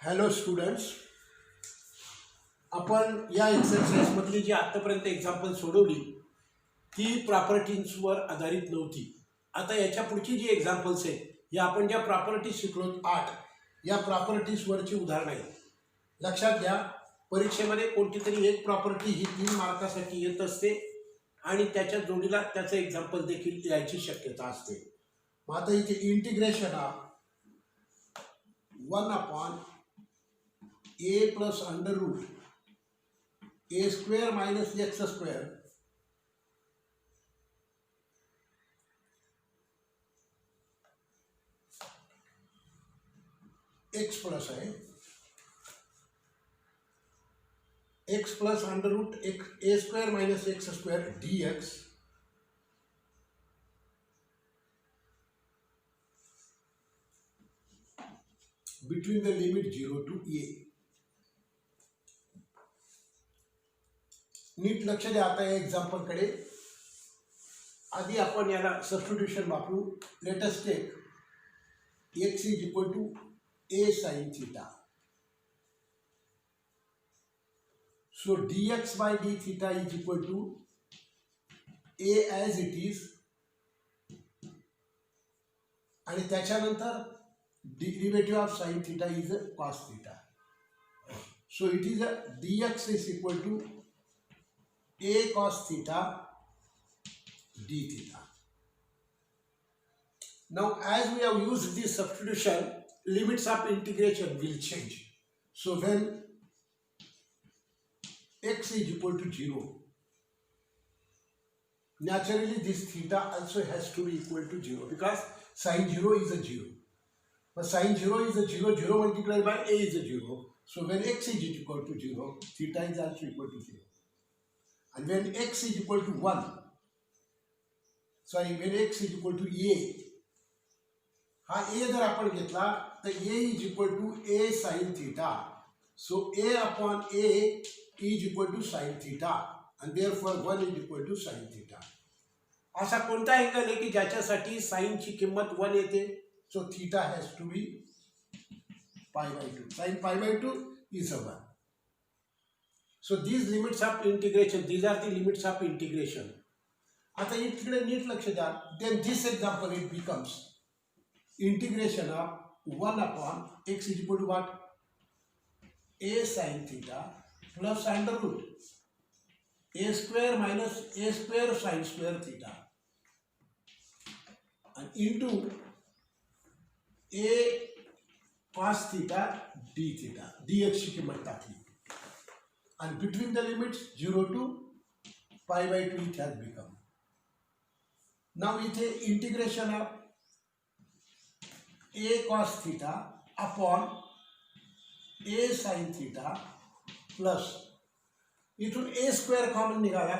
Hello students, आपण या एक्सरसाइजमधली जी आत्तापर्यंत एक्झाम्पल सोडवली ती प्रॉपर्टीजवर आधारित नव्हती. आता याच्या पुढची जी एक्झाम्पल्स आहेत या आपण ज्या प्रॉपर्टीज शिकलो 8 या प्रॉपर्टीजवरची उदाहरणं आहेत. लक्षात घ्या, परीक्षेमध्ये कोणती तरी एक प्रॉपर्टी ही 3 मार्कासाठी येत असते आणि त्याच्या जोडीला त्याचं एक्झाम्पल देखील यायची शक्यता असते. मग आता इथे integration of 1 upon a plus under root a square minus x square x plus है x plus under root a square minus x square dx between the limit 0 to a. नीट लक्ष द्या आता या एक्झाम्पल कडे. आधी आपण याला सबस्टिट्यूशन वापरू. Let us take x is equal to a sin theta. So dx by d theta is equal to a as it is आणि त्याच्यानंतर derivative of sin theta is cos theta. So it is dx is equal to a cos theta d theta. Now as we have used this substitution, limits of integration will change. So when x is equal to 0, naturally this theta also has to be equal to 0 because sin 0 is a 0. But sin 0 is a 0, 0 multiplied by a is a 0. So when x is equal to 0, theta is also equal to 0. And when x is equal to 1, when x is equal to a, हा a जर आपण घेतला तर a is equal to a sin theta. So a upon a is equal to sin theta and therefore 1 is equal to sin theta. असा कोणता angle आहे की ज्याच्यासाठी sin ची किंमत 1 येते? So theta has to be pi by 2. Sin pi by 2 is a 1. So these limits of integration, these are the limits of integration. आता इकडे नीट लक्ष द्या. Then this example it becomes integration of 1 upon x is equal to what? A sin theta plus under root a square minus a square sin square theta and into a cos theta d theta dx ची किंमत टाकली. And between the limits 0 to pi by 2 it has become. Now इथे integration of a cos theta upon a sin theta plus इथून a square common निघाला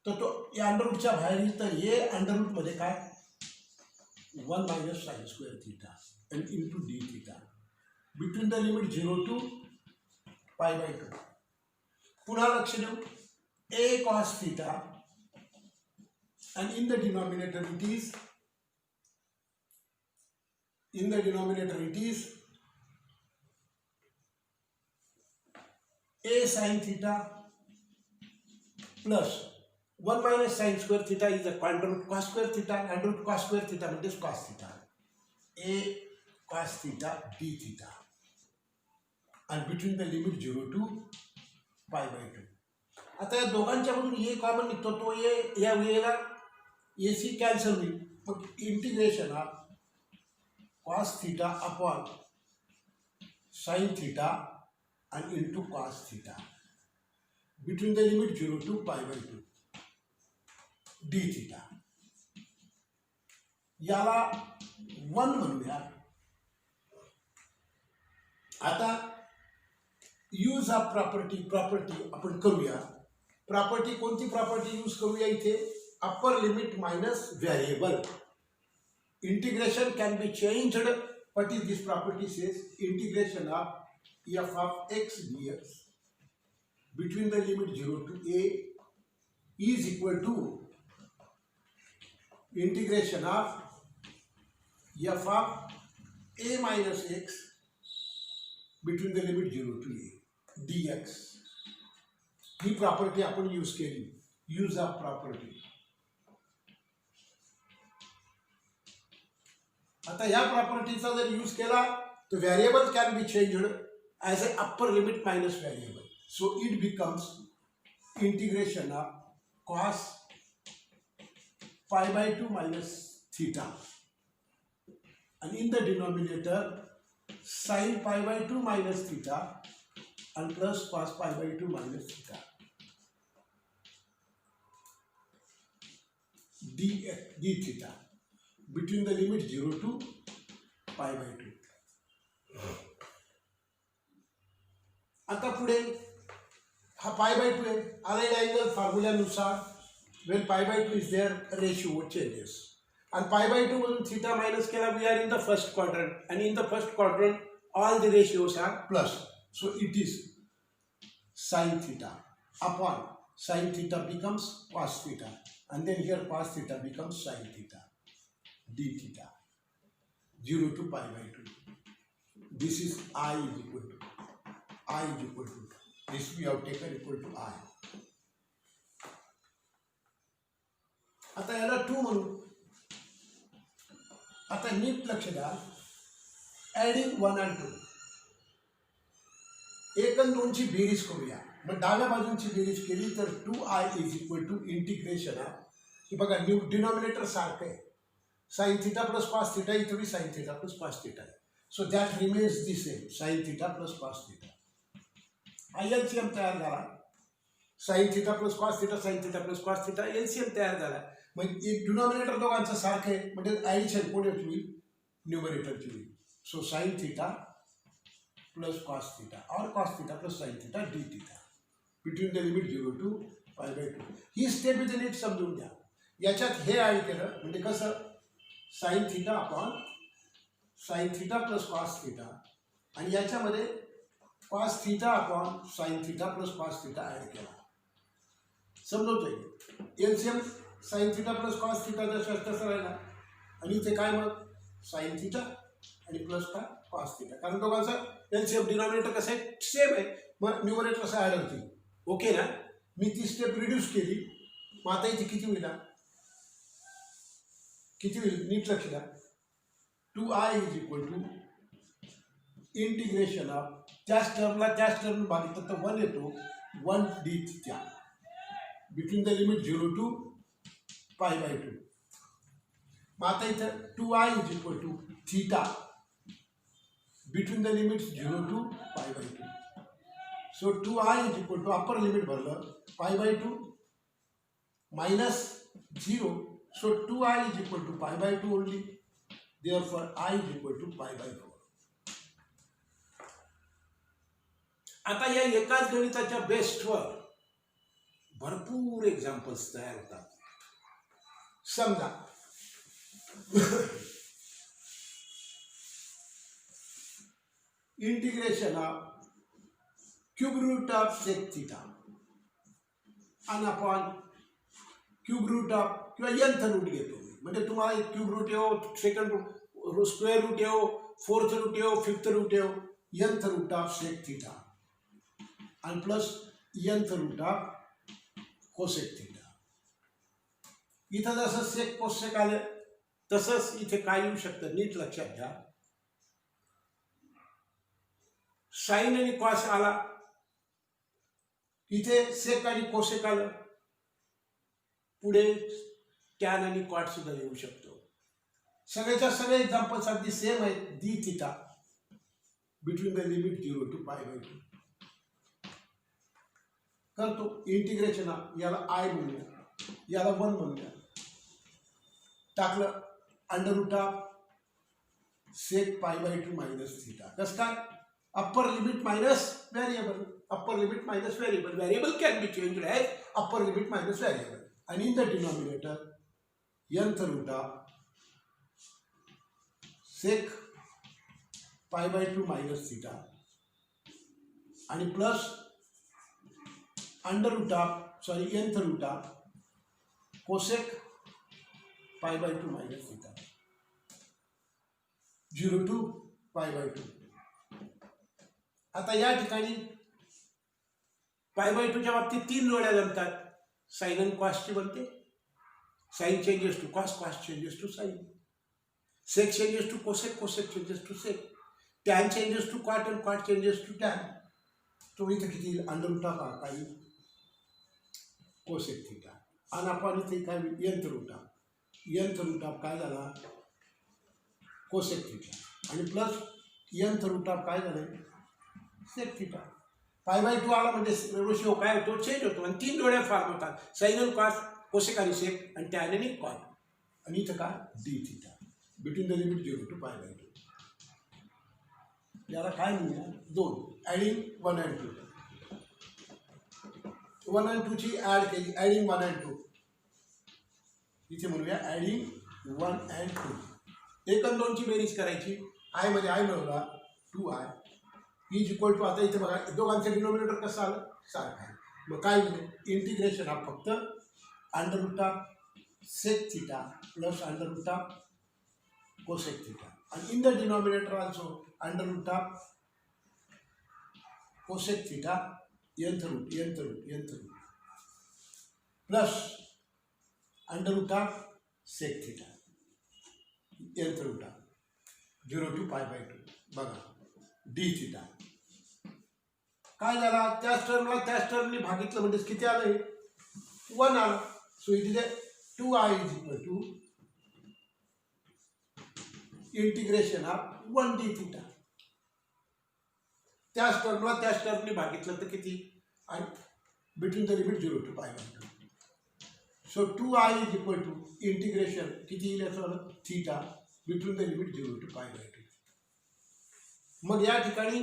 तर तो या under रूटच्या बाहेर येईल तर a अंडर रूट मध्ये काय 1 minus sin square theta and into d theta between the limit 0 to pi by 2. पुन्हा लक्ष देऊ. a cos theta and in the denominator it is a sin theta plus 1 minus sin square theta is a under root cos square theta and under root cos square theta म्हणजे cos theta. a cos theta d theta and between the limit 0 to pi by 2. आता या दोघांच्या मधून a common निघतो तो a या वेळेला ac cancel होईल. मग integration of cos theta upon sin theta and into cos theta between the limit 0 to pi by 2 d theta. याला 1 म्हणूया. आता यूज ऑफ प्रॉपर्टी आपण करूया. प्रॉपर्टी कोणती प्रॉपर्टी यूज करूया इथे? Upper limit minus variable. Integration can be changed. What is this property says? Integration of f of x dx between the limit 0 to a is equal to integration of f of a minus x between the limit 0 to a dx. He property आपण use केली, use of property. आता या प्रॉपर्टीचा जर use केला तर variable can be changed as a upper limit minus variable. So it becomes integration of cos pi by 2 minus theta, and in the denominator sin pi by 2 minus theta and plus cos pi by 2 minus theta d theta between the limit 0 to pi by 2. आता पुढे हा पाय by 2 आहे. Allied angle फॉर्म्युल्यानुसार when pi by 2 is there, ratio changes. And pi by 2 मधून theta minus केला, we are in the first quadrant, and in the first quadrant all the ratios are plus. So it is sin theta upon sin theta becomes cos theta, and then here cos theta becomes sin theta d theta 0 to pi by 2. This is I is equal to this we have taken equal to I. आता याला 2 म्हणू. आता नीट लक्ष द्या, adding 1 and 2, 1 आणि 2 ची बेरीज करूया. मग डाव्या बाजूची बेरीज केली तर 2i is equal to integration of, की बघा डिनॉमिनेटर सारखं आहे, sine theta plus cos theta, इथे बी sine theta plus cos theta आहे. So that remains the same, sine theta plus cos theta. हा एलसीएम तयार झाला, sine theta plus cos theta, sine theta plus cos theta, LCM तयार झाला. मग denominator दोघांचं सारखं आहे म्हणजे ॲडिशन कोणाची होईल, न्यूमरेटरची होईल. So sine theta plus cos theta और cos theta plus sine theta D theta between the limit 0 to pi by 2. ही स्टेप इथे नीट समजून घ्या. याच्यात हे ॲड केलं म्हणजे कसं, sine theta upon sine theta plus cos theta, आणि याच्यामध्ये cos theta upon sine theta plus cos theta add केला. समजवतोय. LCM sine theta plus cos theta जसं तसं राहिला, आणि इथे काय मग साइन थिटा आणि प्लस काय कॉस थिटा, कारण दोघांचं एलसीएम डिनॉमिनेटर कसं आहे सेम आहे, मग न्यूमरेटर कसं ॲड होतील. ओके ना. मी ती स्टेप रिड्यूस केली. मग आता इथे किती होईल, नीट लक्ष द्या. 2i is equal to integration of, त्याच टर्म भागितलं तर 1 येतो, 1 d theta between the limit 0 to pi by 2. मग आता इथं 2i is equal to theta between the limits 0 to pi by 2. So 2i is equal to upper limit भरलं pi by 2 minus 0. So 2i is equal to pi by 2 only. Therefore I is equal to pi by 4. आता या एकाच गणिताच्या बेसवर भरपूर examples तयार होतात. समजा integration of cube root of sec theta आणि अपॉन क्यूब रूट ऑफ किंवा nth रूट घेतो, म्हणजे तुम्हाला क्यूब रूट येऊ, सेकंड रूट, स्क्वेअर रूट येऊ, फोर्थ रूट येऊ, फिफ्थ रूट येऊ, nth root of sec theta आणि plus nth root of cosec theta. इथं जसं सेक कोसेक आले तसंच इथे काय येऊ शकतं, नीट लक्षात घ्या. साइन आणि कॉस आला, इथे सेक आणि कोसेक आलं, पुढे टॅन आणि कॉट सुद्धा येऊ शकतो. सगळ्याच्या सगळे एक्झाम्पल्स अगदी सेम आहेत. D theta between the limit 0 to pi by 2 करतो. इंटिग्रेशन याला आय म्हणूया, याला 1 म्हणूया. टाकलं under root of sec pi by 2 minus theta. कसं काय, upper limit minus variable, upper limit minus variable, variable can be changed as upper limit minus variable. आणि in the denominator nth root of sec pi by 2 minus theta आणि plus under root of nth root of cosec pi by 2 minus theta 0 to pi by 2. आता या ठिकाणी π/2च्या बाबतीत 3 जोड्या जमतात. Sign आणि कॉसची बनते. Sine changes to cos, cos changes to sine. Sec changes to cosec, cosec changes to sec. Tan changes to cot आणि कॉट चेंजेस टू टॅन. तो इथं किती येईल? अंडर ऑफ काही कोसेक थिटा. आणि आपण इथे काय यंत्र रूट ऑफ काय झाला? Cosec theta. आणि प्लस यंत्र ऑफ काय झालं? Sec theta. π/2 आला म्हणजे रेशो काय होतो? चेंज होतो. आणि 3 जोड्या फॉर्म होतात. साइन आणि कॉस, कोसेक आणि सेक, आणि टॅन आणि कॉट. आणि इथं काय? D theta. Between the limit 0 to π/2. याला काय म्हणूया? 2 ॲडिंग 1 and 2. 1 and 2 ची ॲड केली. Adding 1 and 2. इथे म्हणूया ॲडिंग 1 and 2. 1 आणि 2 ची बेरीज करायची. आय मध्ये आय मिळवला 2i इज इक्वल टू. आता इथे बघा दोघांचं डिनॉमिनेटर कसं आलं? सारखं आहे. मग काय म्हणजे इंटिग्रेशन हा फक्त under sec theta plus under cosec theta. आणि in the denominator also under cosec theta nth root plus under sec theta nth root 0 to π/2. बघा डी थिटा काय झाला? त्याच टर्मनी भागितलं म्हणजे किती आलं? 1 आलं. सो इथे 2i is equal to integration of 1 D theta. त्याच टर्मनी भागितलं तर किती? आणि between the limit 0 to π/2. So 2i is equal to integration किती येईल याचं? Theta between the limit 0 to π/2. मग या ठिकाणी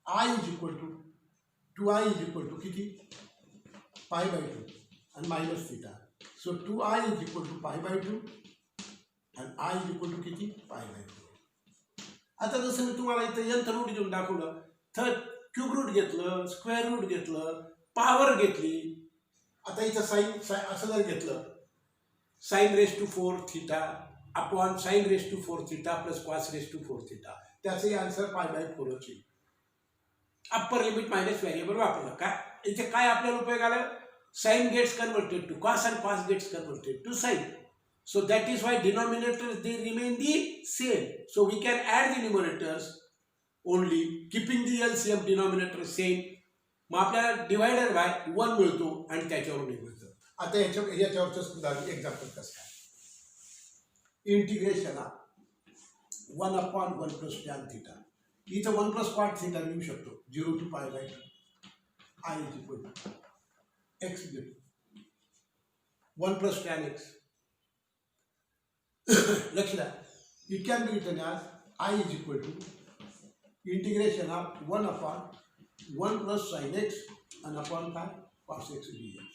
i is equal to 2i is equal to किती? π/2 आणि minus theta. So 2i is equal to π/2 आणि i इज इक्वल टू किती? π/2. आता जसं मी तुम्हाला इथं यंत्र रूट घेऊन दाखवलं, तर क्यूब रूट घेतलं, स्क्वेअर रूट घेतलं, पॉवर घेतली. आता इथं साइन असं जर घेतलं, sine raise to 4 theta upon sine raise to 4 theta plus cos raise to 4 theta. त्याचंही आन्सर π/4 येईल. अप्पर लिमिट मायनस व्हेरिएबल वापरलं. काय इथे काय आपल्याला उपयोग आला? Sine gets converted to cos and cos gets converted to sin. So that is why denominators they remain the same. So we can add the numerators only keeping the LCM denominator same. मग आपल्याला divider bye 1 मिळतो आणि त्याच्यावर मिळतं. आता याच्यावरचं सुद्धा example कसं काय? Integration 1/1 + tan theta. इथं 1 + cot थिटा लिहू शकतो 0 to π/2. I is equal to x 1 + tan x. लक्ष द्या. It can be written as I is equal to integration of 1/1 + sin x and upon काय? cos x dx.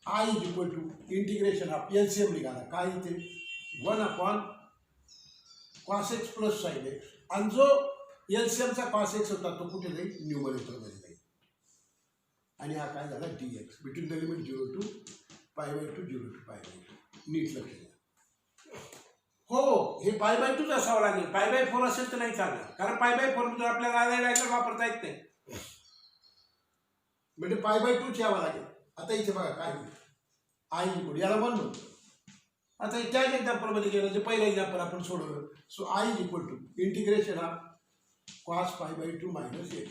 I is equal to integration of LCM निघाला काय? इथे 1/cos x + sin x. आणि जो LCMचा cos x होता तो कुठे जाईल? न्यूमरेटरमध्ये जाईल. आणि हा काय झाला? dx between the limit 0 to π/2 0 to π/2. नीट लक्ष द्या. हो, हे π/2 असावं लागेल. π/4 असेल तर नाही चालणार, कारण π/4 म्हणजे आपल्याला डायरेक्ट वापरता येत नाही. म्हणजे π/2 यावं लागेल. आता इथे बघा काय I इक्वल याला 1 म्हणतो. आता त्याच एक्झाम्पलमध्ये गेलं जे पहिलं एक्झाम्पल आपण सोडवलं. So I is equal to integration of cos π/2 - x.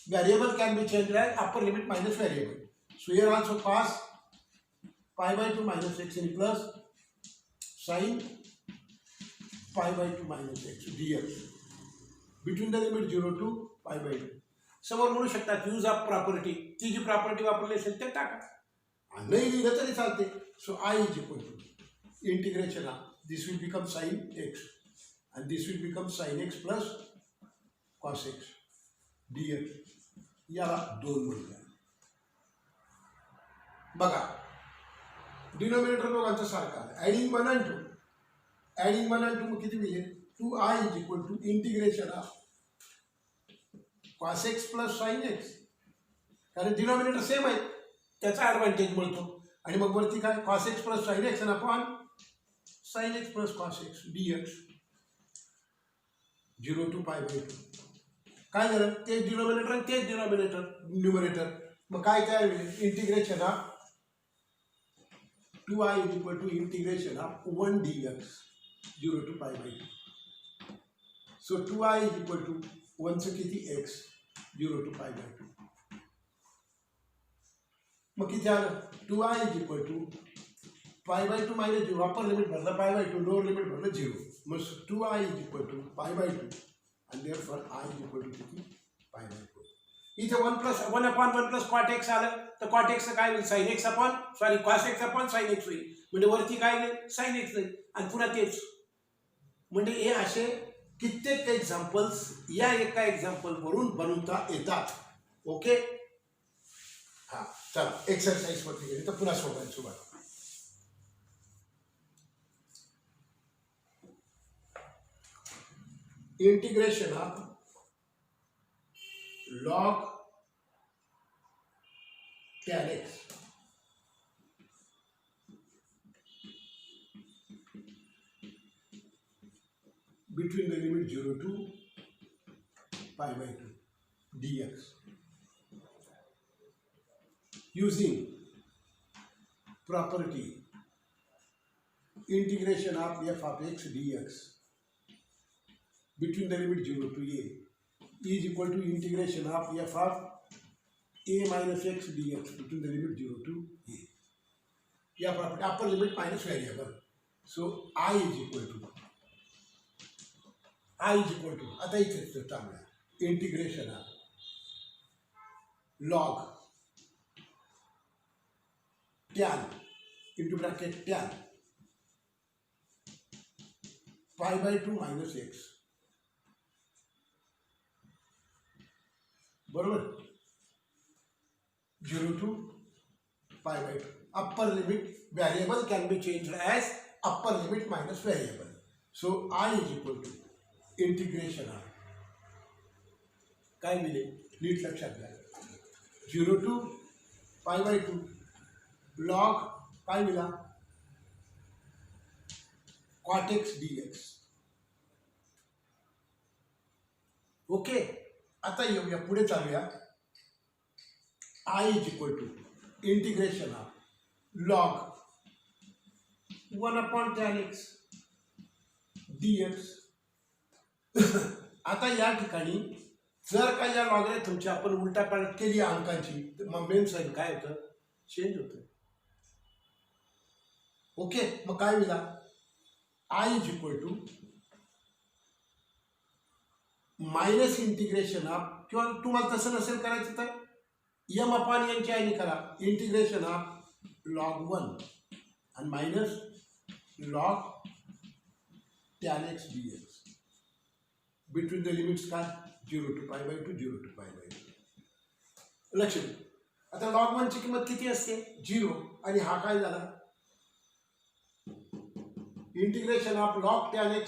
Variable can be changed as upper limit minus variable. So here also cos π/2 - x and plus sin π/2 - x dx between the limit 0 to π/2. समोर म्हणू शकतात use of property. ती जी property वापरली असेल ते टाका, नाही लिहिलं तरी चालते. So I is equal to integration of this will become sin x and this will become sin x plus cos x dx. याला 2 म्हणूया. बघा डिनोमिनेटर दोघांचं सारखं आहे. Adding 1 and 2. ॲडिंग 1 and 2 मग किती मिळेल? 2i is equal to integration of cos x plus sin x. कारण डिनोमिनेटर सेम आहे, त्याचा ॲडव्हान्टेज मिळतो. आणि मग वरती काय? cos x plus sin x आणि upon sin x plus cos x dx 0 to π/2. काय झालं, तेच डिनॉमिनेटर आणि तेच डिनॉमिनेटर न्यूमरेटर. मग काय तयार होईल, integration of 2i is equal to integration of 1 dx 0 to pi by 2. So 2i is equal to 1चं किती x 0 to pi by 2. मग किती आलं, 2i is equal to pi by 2 minus 0, upper limit भरलं पाय बाय 2, लोअर लिमिट भरलं 0. मग 2i is equal to pi by 2 आणि therefore i is equal to किती पाय बाय 2. इथे 1 + 1 cot x आलं तर cot x काय होईल, sin x cos x upon sin x होईल. म्हणजे वरती काय येईल, sin x येईल आणि पुन्हा तेच. म्हणजे हे असे कित्येक एक्झाम्पल्स या एका एक्झाम्पल वरून बनवता येतात. ओके, हा चला एक्सरसाइज वरती गेली तर पुन्हा सोडवायला सुरुवात. Integration of log tan x between the limit 0 to pi by 2 dx using property integration of f of x dx between the limit 0 to a is equal to integration of f of a minus x dx between the limit 0 to a. या property upper limit minus variable. So i is equal to आता इथे टाकूया integration of log tan into bracket tan pi by 2 minus x, बरोबर, 0 to pi by 2. Upper limit variable can be changed as upper limit minus variable. So I is equal to integration of काय मिळेल, नीट लक्षात घ्या, 0 to pi by 2 log काय मिळा cot x dx. Okay, आता येऊया पुढे चालूया. I is equal to integration of log 1 upon tan x dx. आता या ठिकाणी जर का या लॉगरिथमची आपण उलटापालट केली अंकांची तर मग मेन साइन काय होतं, चेंज होतं. ओके, मग काय मिळाला, I is equal to minus integration of, किंवा तुम्हाला तसं नसेल करायचं तर m अपॉन n ची आयनी करा, इंटिग्रेशन ऑफ लॉग 1 आणि minus log tan x dx between the limits काय 0 to pi by 2 0 to pi by 2. लक्ष द्या, आता लॉग 1 ची किंमत किती असते 0 आणि हा काय झाला integration of log tan x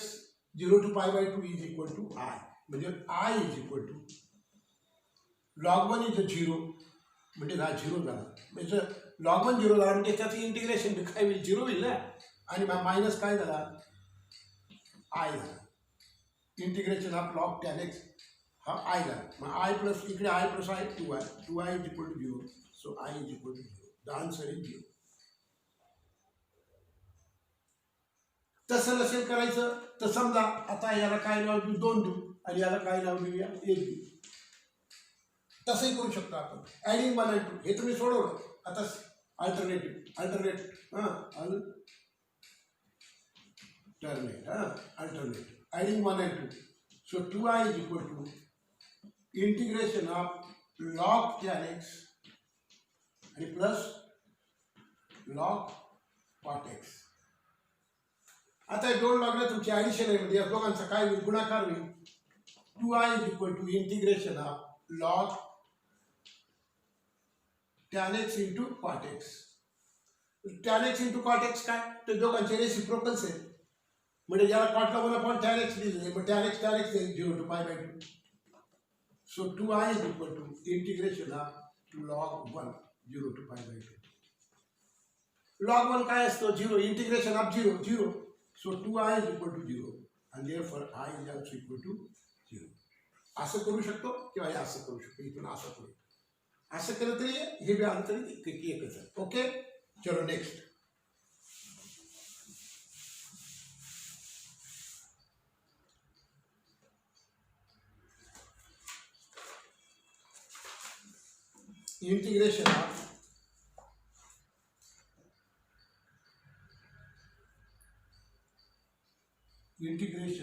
0 to pi by 2 is equal to i. म्हणजे i is equal to log 1 is 0 म्हणजे हा 0 झाला, म्हणजे लॉग 1 0 झाला म्हणजे त्याचं इंटिग्रेशन बी काय होईल 0 होईल ना, आणि मायनस काय झाला i झाला. Integration of log tan x हा i झाला, मग i प्लस इकडे i plus i 2i is equal to 0. So i is equal to 0. The answer is 0. तसं नसेल करायचं तर समजा आता याला काय नाव देऊ 2 देऊ आणि याला काय नाव देऊया 1 देऊ. तसंही करू शकतो आपण, ॲडिंग 1 and 2. हे तुम्ही सोडवलं. आता alternate adding 1 and 2. So 2i is equal to integration of log tan x आणि प्लस लॉग cot x. आता हे दोन लॉगला तुमची ॲडिशन आहे म्हणजे या दोघांचा काय होईल, गुणाकार होईल. 2i is equal to integration of log tan x into cot x. tan x into cot x काय, तर दोघांचे रेसिप्रोकल्स आहेत. म्हणजे याला कॉटला 1 अपॉन tan x दिले, मग tan x 0 to pi by 2. So 2i is equal to integration of log 1 0 to pi by 2. Log 1 काय असतो 0, integration of 0. So 2i is equal to 0 and therefore I is also equal to 0. असं करू शकतो किंवा हे असं करू शकतो, इथून असं करू, असं केलं तरी हे बी आलं तरी एकच आहे. ओके, चलो next. Integration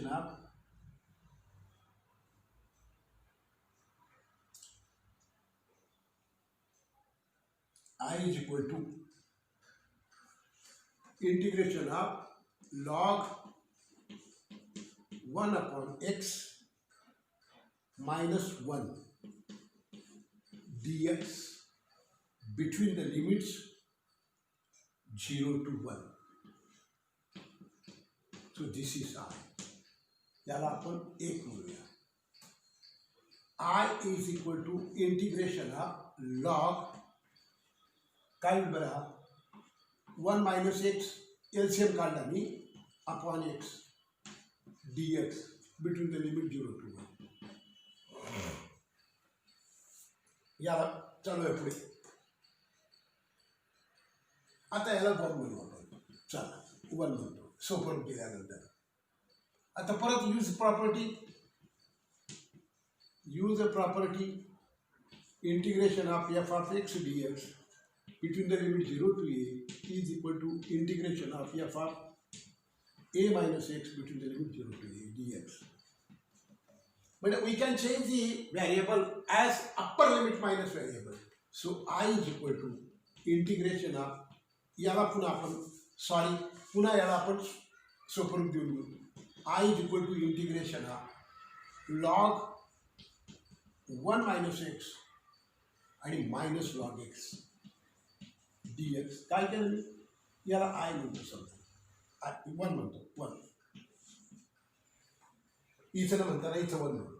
of I is equal to integration of log 1 upon x minus 1 dx between the limits 0 to 1. So this is I. याला आपण एक म्हणूया. I is equal to integration of log काय बरा 1 minus x LCM काढला मी upon x dx between the limit 0 to 1. याला चालू आहे पुढे. आता याला 1 म्हणू आपण. चला 1 म्हणतो सोपं केल्यानंतर. आता परत use property integration of f of x dx between the limit 0 to a is equal to integration of f of a minus x between the limit 0 to a dx. But we can change the variable as upper limit minus variable. So I is equal to integration of याला पुन्हा याला आपण सोपरूप देऊन घेऊ. I is equal to integration of log 1 minus x आणि minus log x dx. काय केलं मी याला I म्हणतो, समजा 1 म्हणतो 1 इथं न म्हणताना इथं 1 म्हणतो.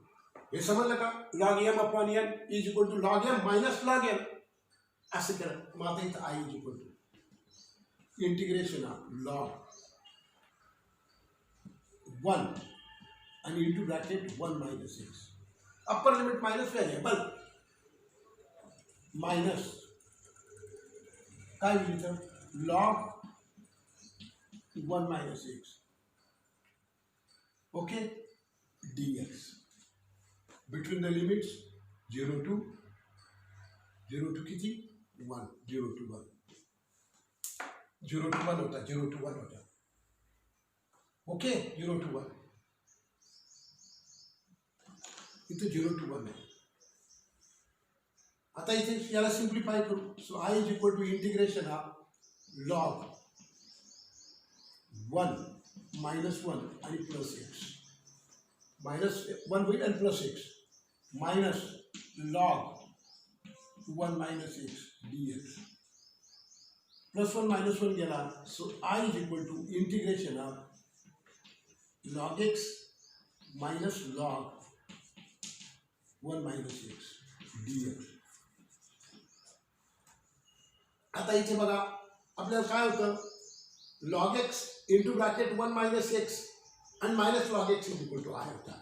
हे समजलं का? log m upon n is equal to log m minus log m असं केलं. मग आता इथं I is equal to integration of log 1 आणि into bracket 1 minus x upper limit minus variable minus काय होईल इथं log 1 minus x okay dx between the limits 0 to किती 1 0 to 1 0 to 1 होता 0 to 1 होता. ओके 0 to 1 इथे 0 to 1 आहे. आता इथे याला सिंप्लिफाय करू. So I is equal to integration of log 1 minus 1 आणि प्लस x मायनस 1 होईल आणि plus x minus log 1 minus x dx plus 1 minus 1 गेला. So I is equal to integration of log x minus log 1 minus x dx. आता इथे बघा आपल्याला काय होतं log x into bracket 1 minus x आणि minus log x is equal to I होता.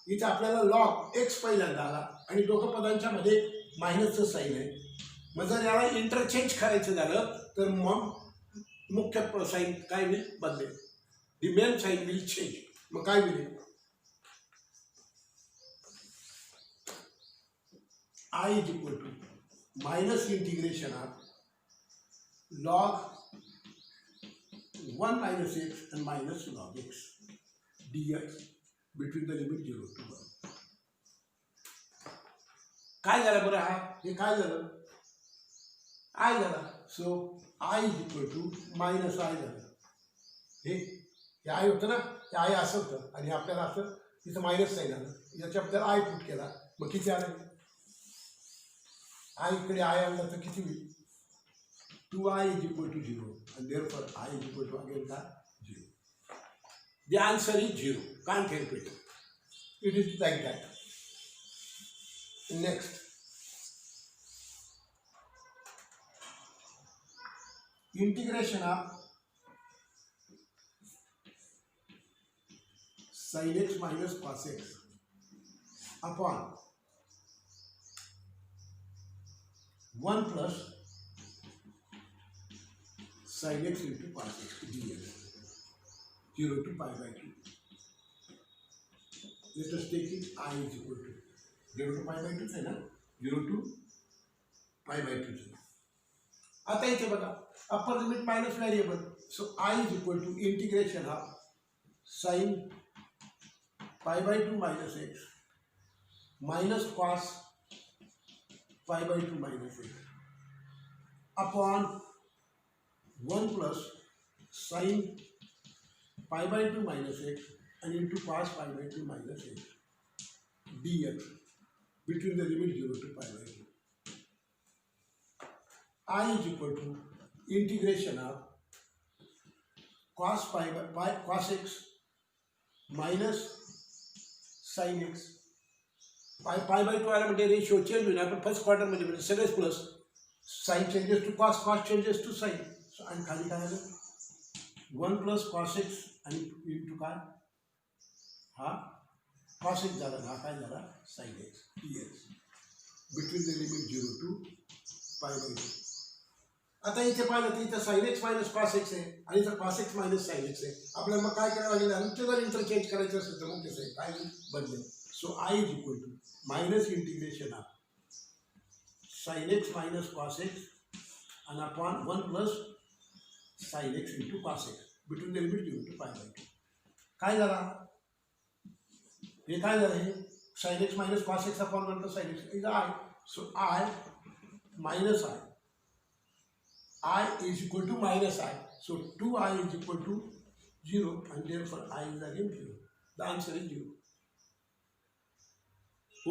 इथे आपल्याला log x पहिल्यांदा आला आणि दोघं पदांच्या मध्ये मायनसचं साईन आहे. मग जर याला इंटरचेंज करायचं झालं तर मग मुख्य साईन काय होईल बदलेल. दी मेन साईन विल चेंज. मग काय होईल I is equal to minus integration of log 1 minus x and minus log x dx between the limit 0 to 1. काय झालं बरं हे काय झालं I झाला. So I is equal to minus I झालं. हे I होतं ना हे I असं होतं आणि आपल्याला असं तिथं मायनस साईन आलं. याच्याबद्दल I पुट केला मग किती आलं I इकडे I आणलं तर किती होईल 2I is equal to 0 and therefore I is equal to again that 0. The answer is 0. Can't help it. It is like that. Next. Integration of sin x minus cos x upon 1 plus sin x into cos x dx 0 to pi by 2. Let us take it I is equal to 0 to pi by 2 है ना, 0 to pi by 2 है. आता इथे बघा अपर limit minus variable, so I is equal to integration of sin pi by 2 minus x minus cos pi by 2 minus x upon 1 plus sin pi by 2 minus x and into cos pi by 2 minus x dx between the limit 0 to pi by 2. I is equal to integration of cos pi by cos x minus sin x pi by 2 आला म्हणजे ratio change होईल. आपण first quarter मध्ये म्हणजे सगळेच plus sine changes to cos, cos changes to sine. आणि खाली काय आलं 1 प्लस कॉस एक्स आणि इंटू काय हा कॉस एक्स झाला, हा काय झाला sine x dx between the limit 0 to pi by 2. आता इथे पाहिलं तर इथं sine x minus cos x आहे आणि इथं cos x minus sine x आहे. आपल्याला मग काय करावं लागेल, आणि ते जर इंटरचेंज करायचं असेल तर मग कसं आहे काय बदलेल. So I is equal to minus integration of sin x minus cos x and upon 1 plus sin x into cos x between the limit 0 to pi by 2. काय झाला हे काय झालं हे sin x minus cos x upon 1 plus sin x is I. So I minus I is equal to minus I. So 2I is equal to 0 and therefore I is again 0. The answer is 0.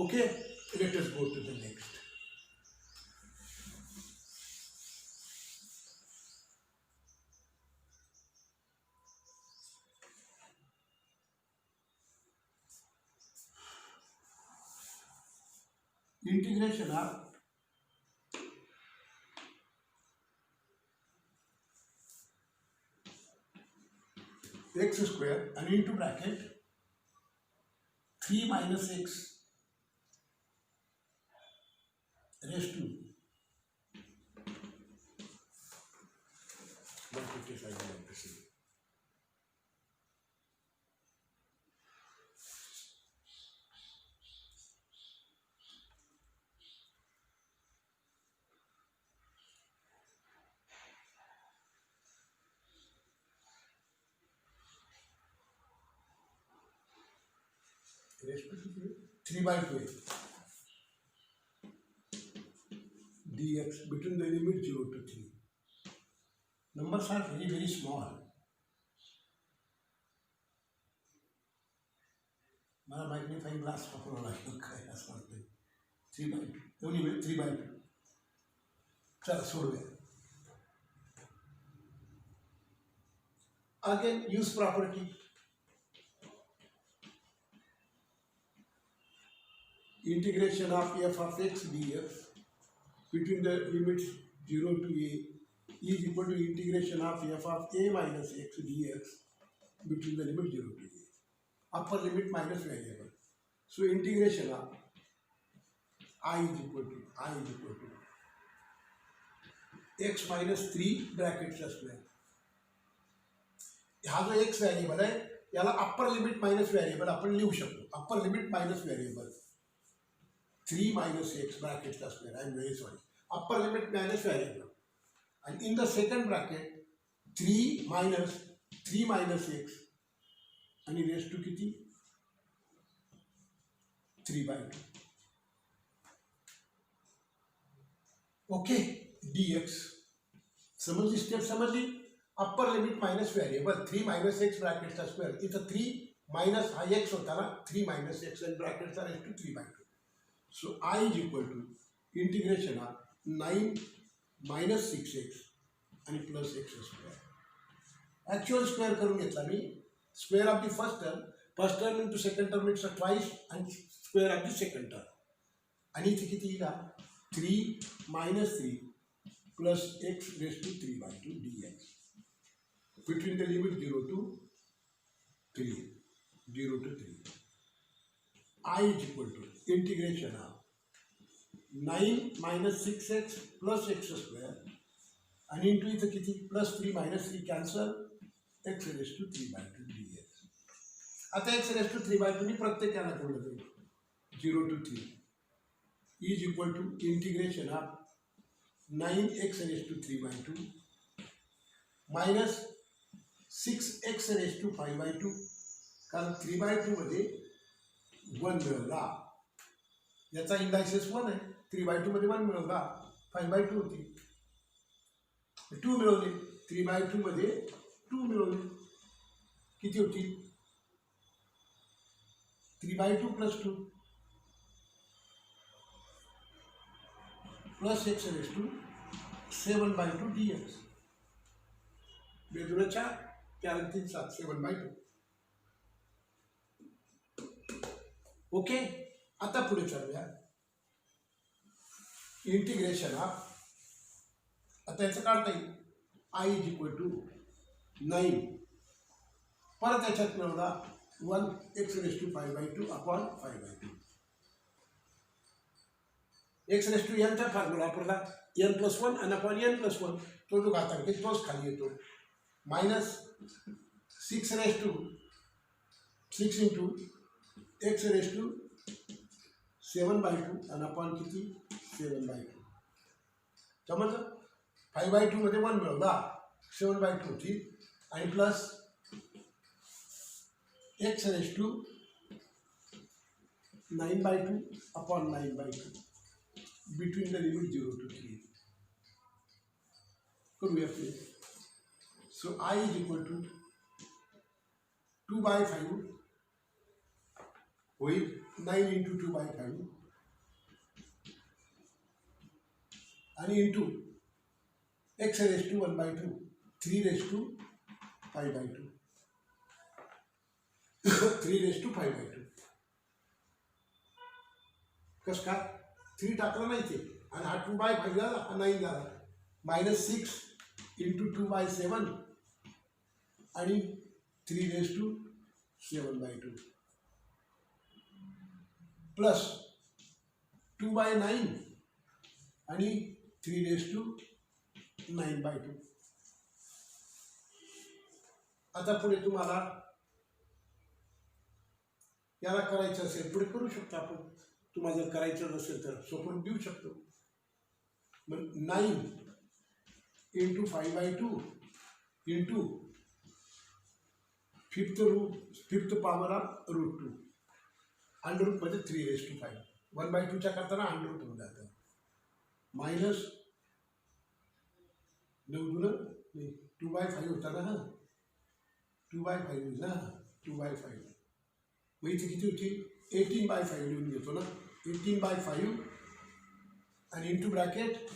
Okay, let us go to the next. Integration of x square and into bracket 3 minus x raised to raised to 3 by 2 dx between the limit 0 to 3. Numbers are very very small. मला magnifying glass वापरावा लागेल काय असं वाटतं. 3 by 2 एवढी 3 by 2. चला सोडूया. Again use property. Integration of f of x dx between the limits 0 to a is equal to integration of f of a minus x dx between the limit 0 to a. Upper limit minus variable. So integration of I is equal to x minus 3 brackets square. हा जो x variable आहे याला upper limit minus variable आपण लिहू शकतो. Upper limit minus variable 3 minus x brackets square. I am very sorry. Upper limit minus variable. And in the second bracket 3 minus x and it raised to किती 3 by 2. Okay, dx. समझली step समझली. Upper limit minus variable 3 minus x brackets square. इथं 3 minus हा x होता ना 3 minus x and brackets raised to 3 by 2. So I is equal to integration of 9 minus 6x and plus x square. Actual square करून घेतला मी. Square of the first term into second term it's twice and square of the second term. आणि इथे किती येईल 3 minus 3 plus x raised to 3 by 2 dx between the limit 0 to 3. I is equal to integration of 9 minus 6x plus x square आणि into इथं किती +3 -3 cancel x raise to 3/2 dx. आता x raise to 3/2 नी प्रत्येकाला केवढं जाईल 0 to 3 is equal to integration of 9x raise to 3/2 minus 6x raise to 5/2 कारण 3/2 मध्ये 1 मिळवला याचा इंडायसेस 1 आहे 3/2 मध्ये 1 मिळवला 5/2 होती 2 मिळवले 3/2 मध्ये 2 मिळवले किती होती 3/2 + 2 plus x raise to 7/2 dx. 2 4 4 3 7 7/2. Okay आता पुढे चालूया इंटिग्रेशन ऑफ आता याचं काढता येईल i इज इक्वल टू 9 परत याच्यात मिळवला 1x रेज टू 5/2 अपॉन 5/2 x रेज टू n चा फॉर्म्युला वापरला n+1 आणि अपॉन n+1 तो जो घातांक आहे तोच खाली येतो minus 6 raise to 6 into x raise to 7/2 आणि अपॉन किती 7/2 समजलं 5/2 मध्ये 1 मिळवला 7/2 होती आणि plus x raise to 9/2 upon 9/2 between the limit 0 to 3 करूया please. So i is equal to 2/5 होईल 9 इंटू 2/5 आणि into x raise to 1/2 3 raise to 5/2 3 raise to 5/2 कसं काय 3 टाकलं नाही ते आणि हा 2/5 झाला हा 9 झाला -6 इंटू 2/7 आणि 3 रेज टू 7/2 प्लस 2/9 आणि 3 रेज टू 9/2. आता पुढे तुम्हाला याला करायचं असेल पुढे करू शकतो आपण तुम्हाला जर करायचं नसेल तर सोपं देऊ शकतो मग 9 into 5/2 into fifth power of √2 under मध्ये 3 रेज टू 5 1/2 च्या करताना अंडर होऊन जातं मायनस 9 नाही 2/5 होता ना हा 2/5 होईल ना 2/5 मग इथे किती होती 18/5 लिहून घेतो ना 18/5 आणि इंटू ब्रॅकेट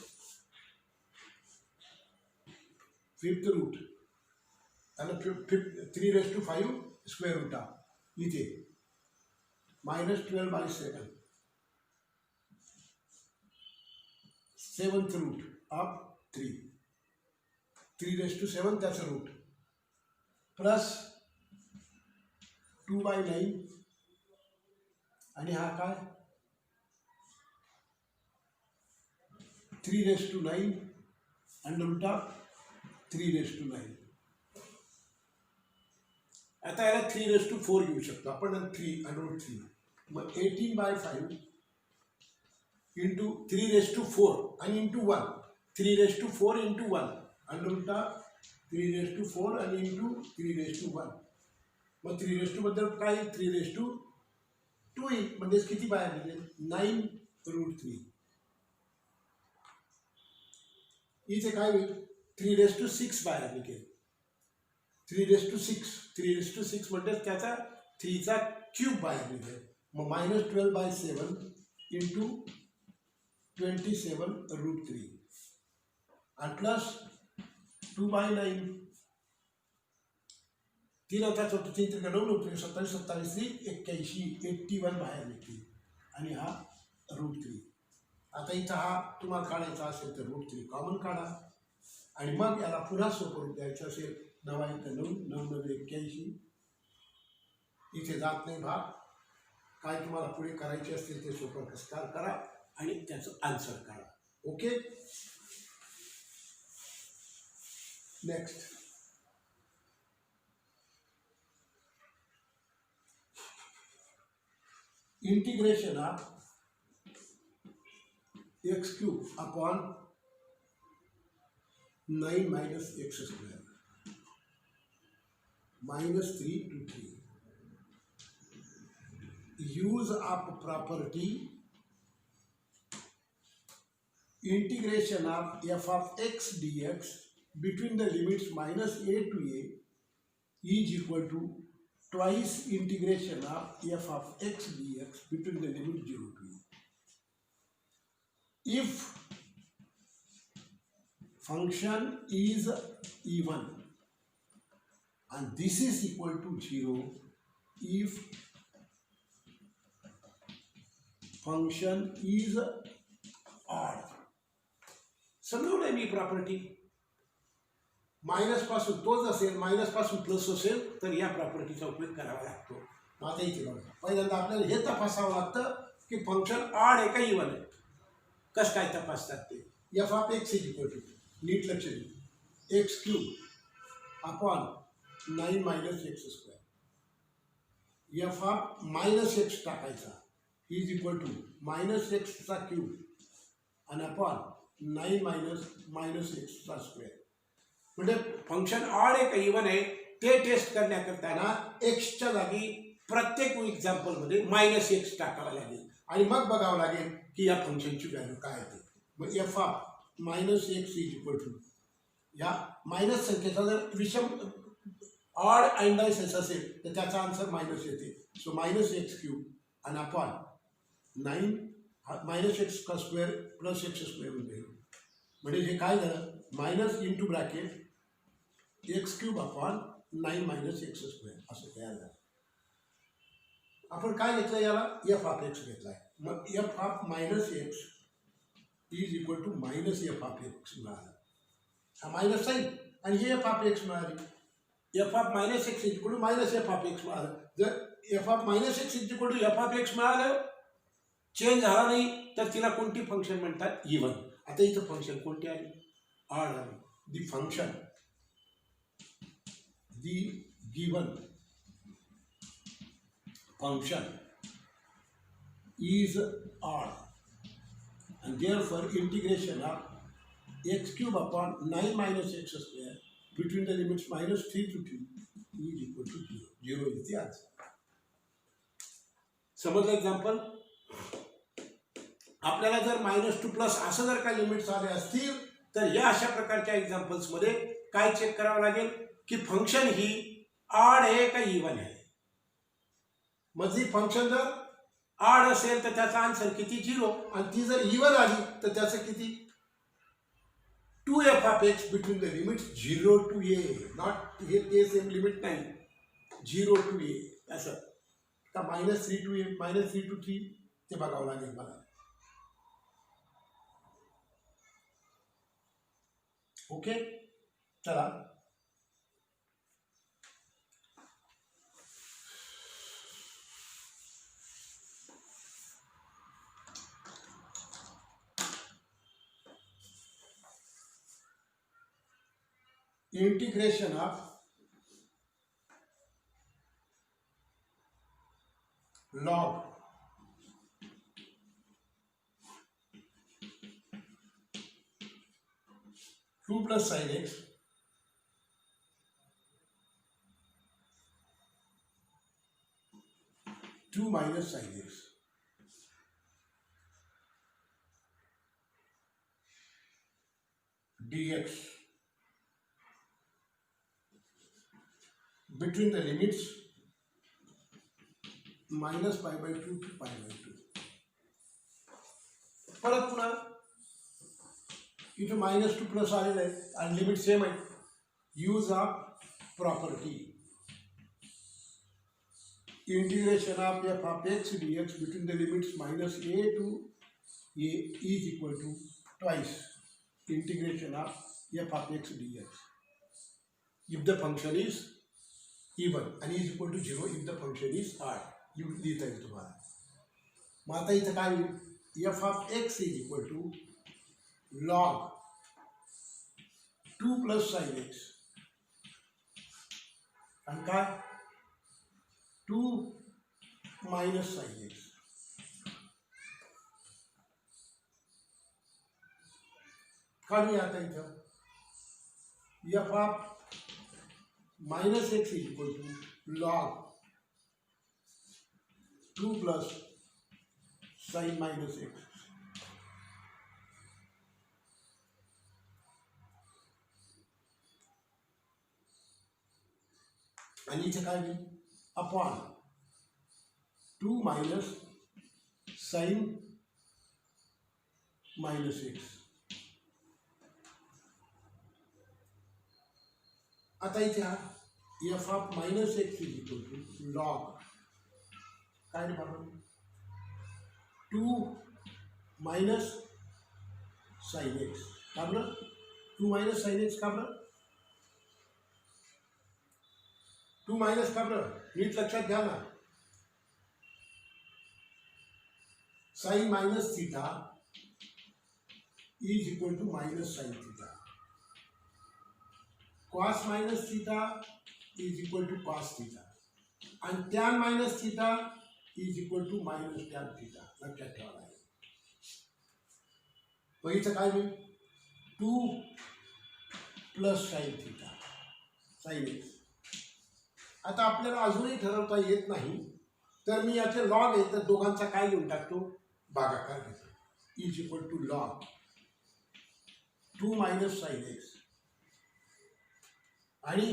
फिफ्थ रूट आणि 3 raise to 5 square root of इथे -12/7 7th route of 3 raise to 7 त्याचं रूट प्लस 2/9 आणि हा काय 3 raise to 9 under root of 3 raise to 9. आता याला 3 रेज टू 4 घेऊ शकतो आपण 3 अंडर रूट 3 मग 18/5 इंटू 3 रेज टू 4 आणि into 1 3 raise to 4 into 1 under root of 3 raise to 4 आणि इंटू 3 रेज टू 1 मग 3 रेज टू बद्दल काय 3 रेज टू 2 येईल म्हणजे किती बाहेर निघेल 9√3 इथे काय होईल 3 रेज टू 6 बाहेर निघेल 3 रेज टू 6 म्हणजे त्याचा 3 चा क्यूब बाहेर निघेल मग -12/7 इंटू 27√3 आणि प्लस 2/9 3 आता 3 9 27 27 81 81 बाहेर निघतील आणि हा √3. आता इथं हा तुम्हाला काढायचा असेल तर √3 कॉमन काढा आणि मग याला पुन्हा सोपं रूप द्यायचं असेल 9 × 9 9 × 81 इथे जात नाही भाग काय तुम्हाला पुढे करायचे असतील ते सोपं करा आणि त्याचं आन्सर काढा. Okay. Next, integration of x cube upon 9 minus x square minus 3 to 3. Use of property integration of f of x dx between the limits minus a to a is equal to twice integration of f of x dx between the limit 0 to a. If function is even and this is equal to 0, if function is odd. समजवलंय मी property. Minus पासून तोच असेल, minus पासून plus असेल तर या प्रॉपर्टीचा उपयोग करावा लागतो. आता इथे बघा, पहिल्यांदा आपल्याला हे तपासावं लागतं की फंक्शन ऑड आहे का इवन आहे. कसं काय तपासतात ते. F of x is equal to, नीट लक्ष द्या, x cube upon 9 minus x square. F of minus x टाकायचा इज इक्वल टू मायनस एक्सचा क्यूब आणि अपॉन 9 मायनस एक्सचा स्क्वेअर. म्हणजे फंक्शन ऑड आहे का इवन आहे ते टेस्ट करण्याकरता ना एक्सच्या जागी प्रत्येक एक्झाम्पलमध्ये मायनस एक्स टाकावा लागेल आणि मग बघावं लागेल की या फंक्शनची व्हॅल्यू काय येते. मग F of minus x is equal to, या मायनस संख्येचा जर विषम ऑड अँडायसेस असेल तर त्याचा आन्सर मायनस येते. सो मायनस एक्स क्यूब आणि अपॉन 9 मायनस एक्स का स्क्वेअर प्लस एक्स स्क्वेअर होईल. म्हणजे हे काय झालं, minus into bracket x cube upon 9 minus x square असं तयार झालं. आपण काय घेतलं याला, एफ ऑफ एक्स घेतलाय. मग F of minus x is equal to minus F of x मिळालं. हा मायनस साईन आणि हे एफ ऑफ एक्स मिळाली. F of minus x is equal to minus F of x मिळालं. जर F of minus x is equal to F of x मिळालं, change झाला नाही तर तिला कोणती फंक्शन म्हणतात, इवन. आता इथं फंक्शन कोणती आली, ऑड आली. The function, the given function is odd and therefore integration of x cube upon 9 minus x square between the limits minus 3 to 2 is equal to 0. 0 is the answer. समजलं example. आपल्याला जर minus two plus असं जर का limits आले असतील तर या अशा प्रकारच्या एक्झाम्पल्समध्ये काय चेक करावं लागेल की फंक्शन ही ऑड आहे का इवन आहे. मग जी फंक्शन जर ऑड असेल तर त्याचा आन्सर किती, 0. आणि ती जर इवन आली तर त्याचं किती, 2f of x between the limits 0 to a. Not हे सेम लिमिट नाही, 0 to a असं का -3 to a, -3 to 3 ते बघावं लागेल मला. ओके, चला. Integration of log 2 plus sin x (2 minus sin x) dx between the limits minus pi by 2 to pi by 2. परत पुन्हा इथे -2 प्लस आलेलं आहे आणि लिमिट सेम आहे. Use of property integration of f of x dx between the limits minus a to a is equal to twice integration of f of x dx if the function is even and is equal to 0 if the function is odd. लिहिता येईल तुम्हाला. मग आता इथं काय होईल f of x is equal to log 2 plus sine x आणि काय 2 मायनस साइन एक्स काढूया आता इथं f of minus x is equal to log 2 plus sine minus x आणि इथे काय होईल upon 2 minus sine minus x. आता इथे हा f of minus x is equal to log काय बाबा 2 मायनस साइन एक्स का बरं 2 मायनस साइन एक्स का बरं 2 मायनस का बरं नीट लक्षात घ्या ना sine minus theta is equal to minus sine theta cos minus theta is equal to cos theta आणि tan minus theta is equal to minus tan theta लक्षात ठेवा आहे. मग इथं काय होईल 2 plus sine theta sine x. आता आपल्याला अजूनही ठरवता येत नाही तर मी याचे लॉग आहे तर दोघांचा काय घेऊन टाकतो भागाकार घेतो is equal to log 2 minus sine x आणि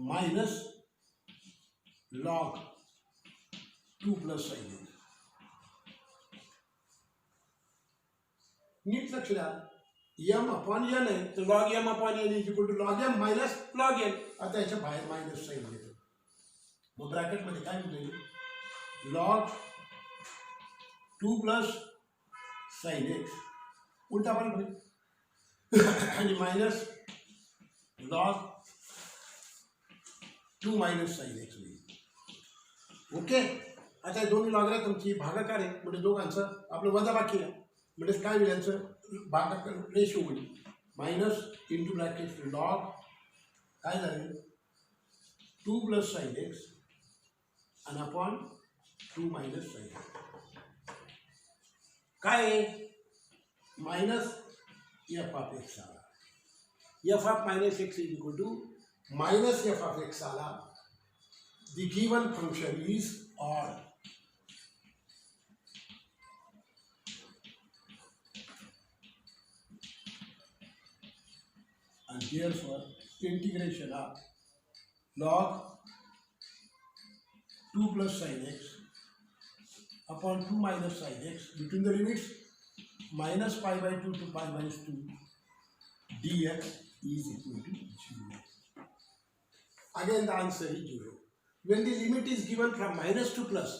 minus log 2 plus sine x. नीट लक्ष द्या एम अपॉन एन आहे तर log m upon n is equal to log m minus log n. आता याच्या बाहेर मायनस साइन घेतो मग ब्रॅकेटमध्ये काय होईल लॉग 2 प्लस साइन एक्स उलटा पण होईल आणि minus log 2 minus sine x होईल. ओके आता हे दोन्ही लॉगला तुमची भागाकार आहे म्हणजे दोघांचं आपलं वजाबाकी आहे म्हणजे काय होईल यांचं भागाकार रेशो होईल मायनस इंटू ब्रॅकेट लॉग काय झाले 2 प्लस साइन एक्स आणि अपॉन 2 मायनस साइन काय आहे मायनस एफ ऑफ एक्स आला f of minus x is equal to minus F of x आला. The given function is odd and therefore integration of log 2 plus sin x upon 2 minus sin x between the limits minus pi by 2 to pi minus 2 dx is equal to 0. Again the answer is 0. When the limit is given from minus to plus,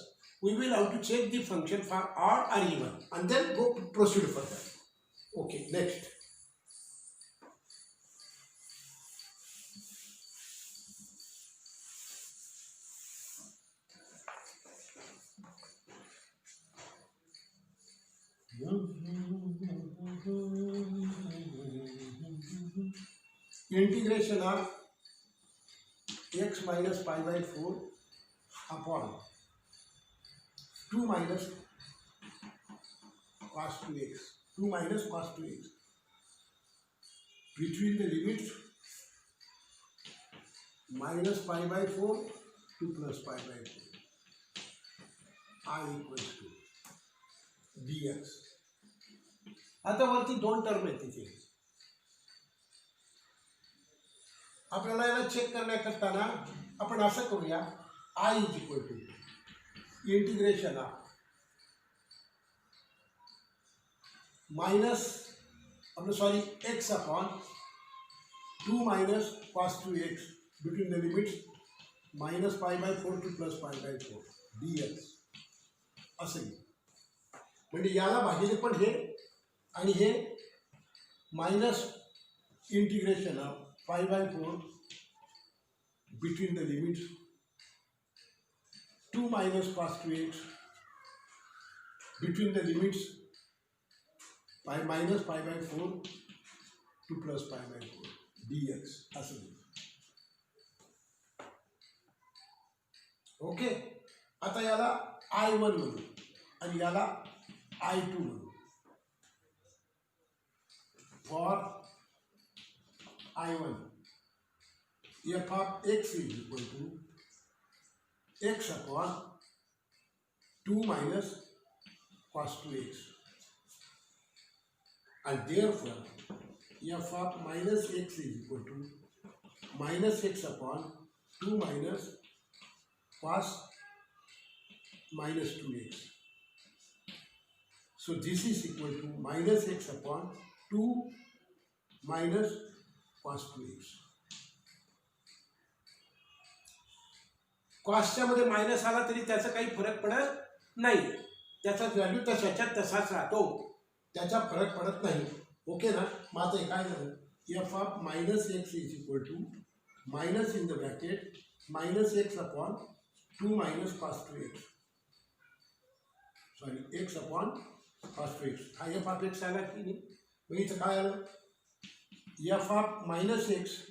we will have to check the function for odd or even and then go proceed further. Okay, next. Integration of x minus pi by 4 upon 2 minus cos 2x 2 minus cos 2x between the limits minus pi by 4 to plus pi by 4 I equals to dx. आता वरती दोन term आहेत तिथे आपल्याला याला check करण्याकरता ना आपण असं करूया I is equal to integration of minus आपलं sorry x upon 2 minus cos 2x between the limits minus pi by 4 to plus pi by 4 dx असं म्हणजे याला भागिले पण हे आणि हे मायनस इंटिग्रेशन ऑफ पाय by 4 between the limits 2 minus cos 2x between the limits pi minus pi by 4 to plus pi by 4 dx असं लिहू. ओके. आता याला I1 म्हणू आणि याला I2 म्हणू. For I1 f of x is equal to x upon 2 minus cos 2x, and therefore f of minus x is equal to minus x upon 2 minus cos minus 2x. So this is equal to minus x upon 2 minus cos 2x. कॉस्टच्या मध्ये minus आला तरी त्याचा काही फरक पडत नाही, त्याचा व्हॅल्यू तशाच्या तसाच राहतो, त्याचा फरक पडत नाही. ओके ना. मग आता काय झालं, f of minus x is equal to minus in the bracket minus x upon 2 minus cos 2x, sorry x upon cos 2x. हा एफ ऑफ एक्स आला की नाही. मग इथं काय आलं, f of minus x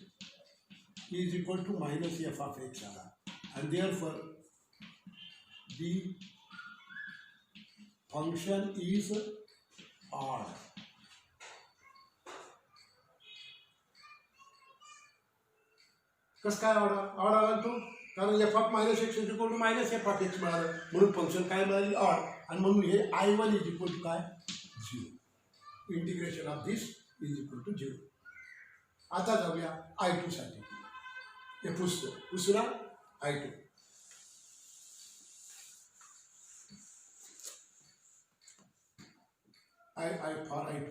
is equal to minus F of x आला. And therefore the function is odd. कस काय ऑड आला तो, कारण f of minus x is equal to minus F of x मिळालं म्हणून फंक्शन काय मिळाली, ऑड. आणि म्हणून हे I1 इज इक्वल टू काय, 0. Integration of this is equal to 0. आता जाऊया I2 साठी. हे पुसतो ना I2. For I2,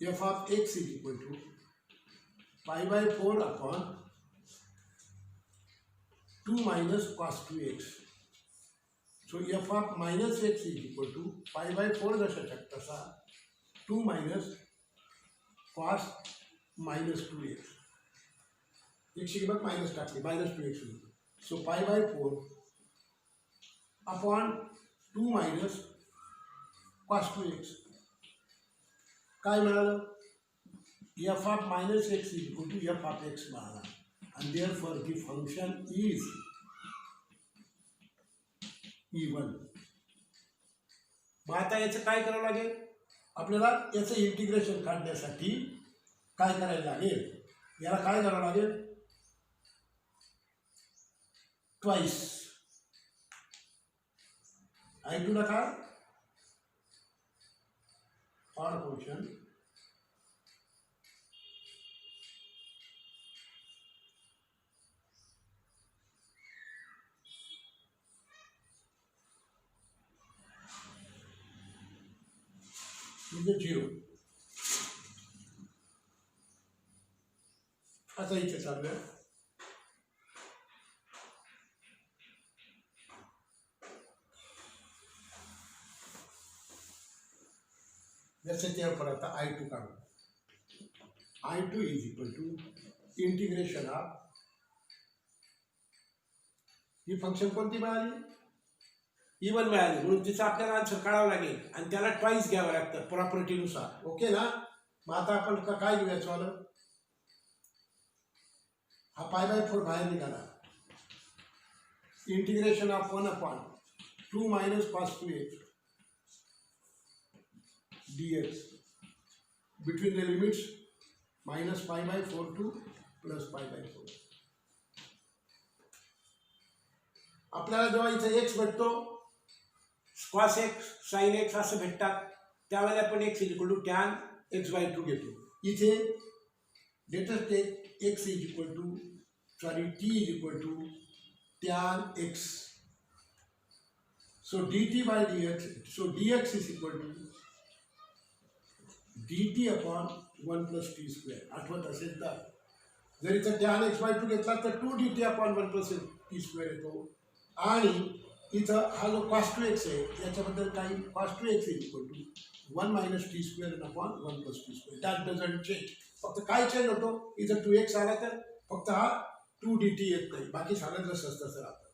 f of x is equal to pi by 4 upon 2 minus cos 2x. So f of minus x is equal to pi by 4 जशाच्या तसा 2 minus cos minus 2x. एक्सची किंमत minus टाकली, minus 2x होईल. So पाय by 4 upon 2 minus cos 2x. काय मिळालं, f of minus x is equal to F of x मिळाला. आणि therefore the function is even. मग आता याचं काय करावं लागेल, आपल्याला याचं इंटिग्रेशन काढण्यासाठी काय करायला लागेल, याला काय करावं लागेल, ट्वाइस. I2 ला काय, ऑड फंक्शन म्हणजे 0. आता इथे चाललंय जैसे त्या पर आता I2 काढू. I2 is equal to integration of, ही फंक्शन कोणती मिळाली, इवन मिळाली, म्हणून तिचा आपल्याला आन्सर काढावं लागेल आणि त्याला ट्वाइस घ्यावं लागतं प्रॉपर्टीनुसार. ओके ना. मग आता आपण काय घेऊयाचं आलं, हा पाय बाय 4 बाहेर निघाला. Integration of 1 upon 2 minus cos 2x dx between the limits minus pi by 4 to plus pi by 4. आपल्याला जेव्हा इथे x भेटतो, cos x sin x असं भेटतात, त्यावेळेला आपण x is equal to tan x by 2 घेतो. इथे latest x is equal to t is equal to tan x. So dt by dx, so dx is equal to dt upon 1 plus t square. आठवत असेल तर जर इथं tan x bye 2 घेतला तर 2 dt upon 1 plus t square येतो. आणि इथं हा जो कॉस 2x आहे याच्याबद्दल काही, cos 2x is equal to 1 minus t square upon 1 plus t square. That doesn't change. फक्त काय चेंज होतो, इथं 2x आला तर फक्त हा 2 dt येत नाही, बाकी सगळं जसं तसं राहतं.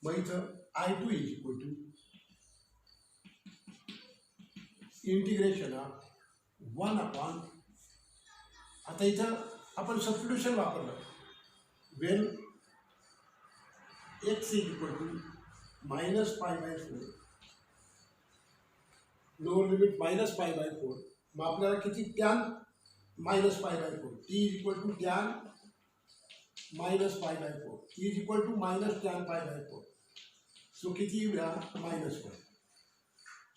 मग इथं I2 is equal to integration of 1/, आता इथं आपण सबस्टिट्यूशन वापरलं, when x is equal to -π/4, lower limit -π/4, मग आपल्याला किती tan -π/4, t is equal to tan -π/4 is equal to -tan π/4, so किती येऊया -1,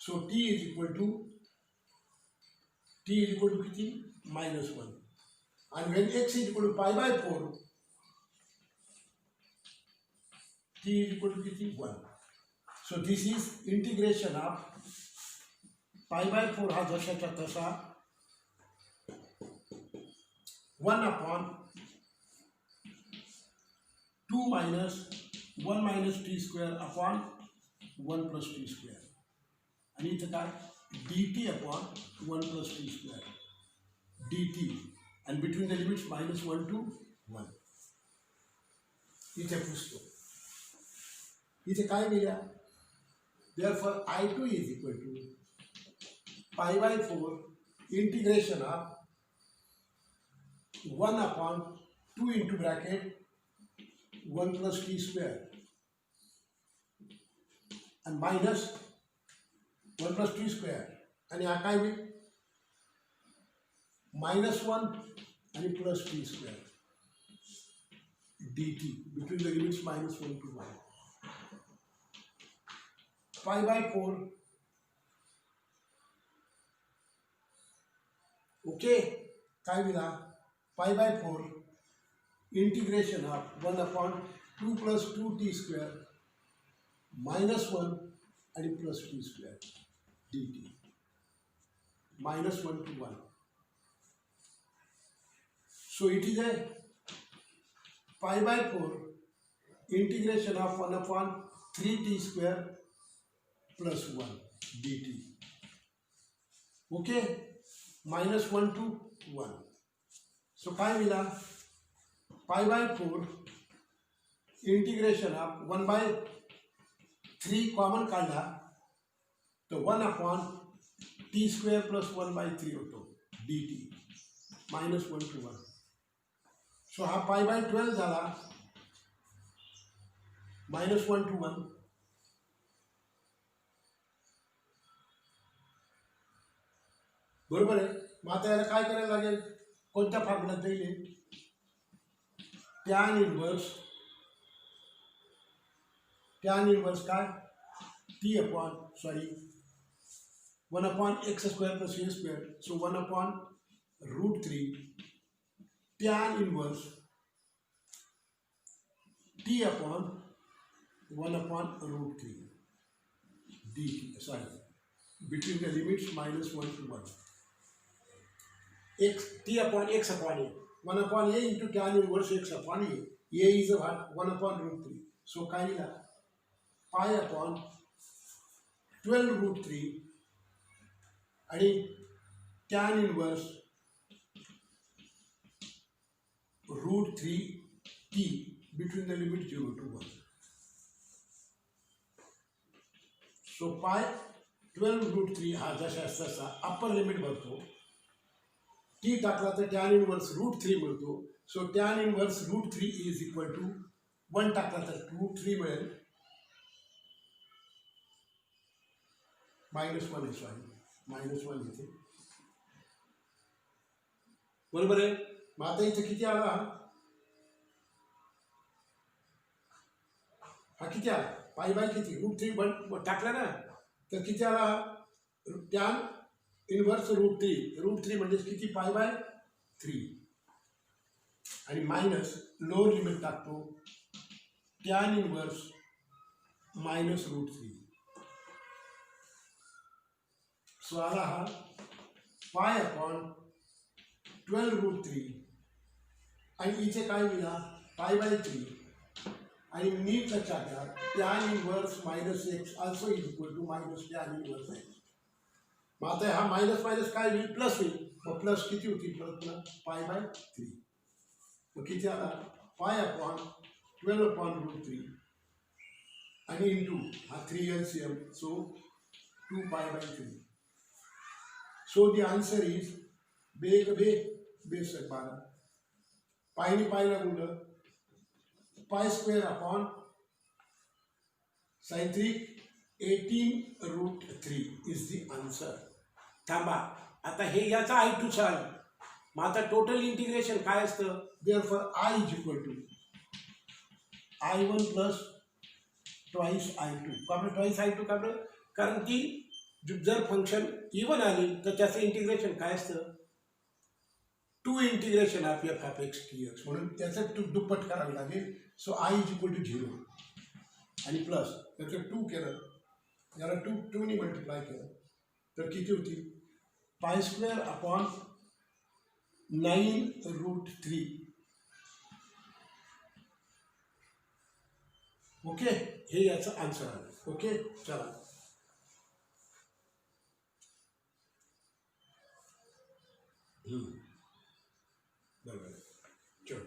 so t is equal to किती -1, and when x is equal to π/4, t is equal to 1. So this is integration of π/4 हा जशाच्या तसा 1/2 minus 1 minus t square upon 1 plus t square, आणि इथं काय dt upon 1 plus t square dt, and between the limits -1 to 1. इथे पुसतो, इथे काय मिळाल्या, therefore I2 is equal to π/4 integration of 1/2 into bracket 1 plus t square and minus 1 plus t square, आणि हा काय होईल -1 आणि plus t square dt between the limits -1 to 1. π/4 okay, काय मिळाला, π/4 integration of 1/2 plus 2t square -1 आणि plus t square dt -1 to 1. So it is a π/4 integration of 1/3t square plus 1 dt. Okay, -1 to 1. So काय मिळाला, π/4 integration of 1/3 common काढला तो 1/t square plus 1/3 होतो dt -1 to 1. So हा π/12 झाला -1 to 1. बरोबर आहे. मग आता याला काय करायला लागेल, कोणत्या फॉर्म्युल्यात जाईल, टॅन इनवर्स काय t 1/x² plus a square, so 1/√3 tan inverse t upon 1/√3 dt, between the limits -1 to 1. t upon x upon a, 1/a into tan inverse x upon a is 1/√3, so काय लिहिला, π/12√3 आणि tan inverse √3t between the limit 0 to 1. So π/12√3 हा जसा तसा upper limit भरतो, t टाकला तर tan inverse √3 मिळतो, so tan inverse √3 is equal to 1 टाकला तर √3 मिळेल, -1 इथे, बरोबर आहे. मग आता इथे किती आला, हा किती आला, π/, किती √3 टाकला ना, तर किती आला, टॅन इनवर्स √3 म्हणजे किती π/3, आणि मायनस लोअर लिमिट टाकतो टॅन इनवर्स -√3, सो आला हा π/12√3, आणि इथे काय मिळाला π/3, आणि नीट लक्षात घ्या tan inverse -x also is equal to -tan inverse x. मग आता हा मायनस काय होईल, प्लस होईल, मग प्लस किती होतील परत π/3, मग किती आला, π/12/√3 आणि इंटू हा 3 LCM, so 2 pi by 3. So the answer is base 12. पाय ने पायला गुणलं pi square upon sin 3 18√3 is the answer. थांबा, आता हे याचा I2 आलं, मग आता टोटल इंटिग्रेशन काय असतं? Therefore I is equal to I1 plus twice I2. का बरं ट्वाइस I2? का बरं? कारण की जर फंक्शन इवन आली तर त्याचं इंटिग्रेशन काय असतं? 2 integration of f of x t x, म्हणून त्याचं दुप्पट करावे लागेल. So I is equal to 0 आणि प्लस त्याचं 2 केलं, याला 2 ने मल्टिप्लाय केलं तर किती होती? पाय स्क्वेअर अपॉन 9√3. ओके, हे याचं आन्सर आहे. ओके, चला बरोबर आहे. चलो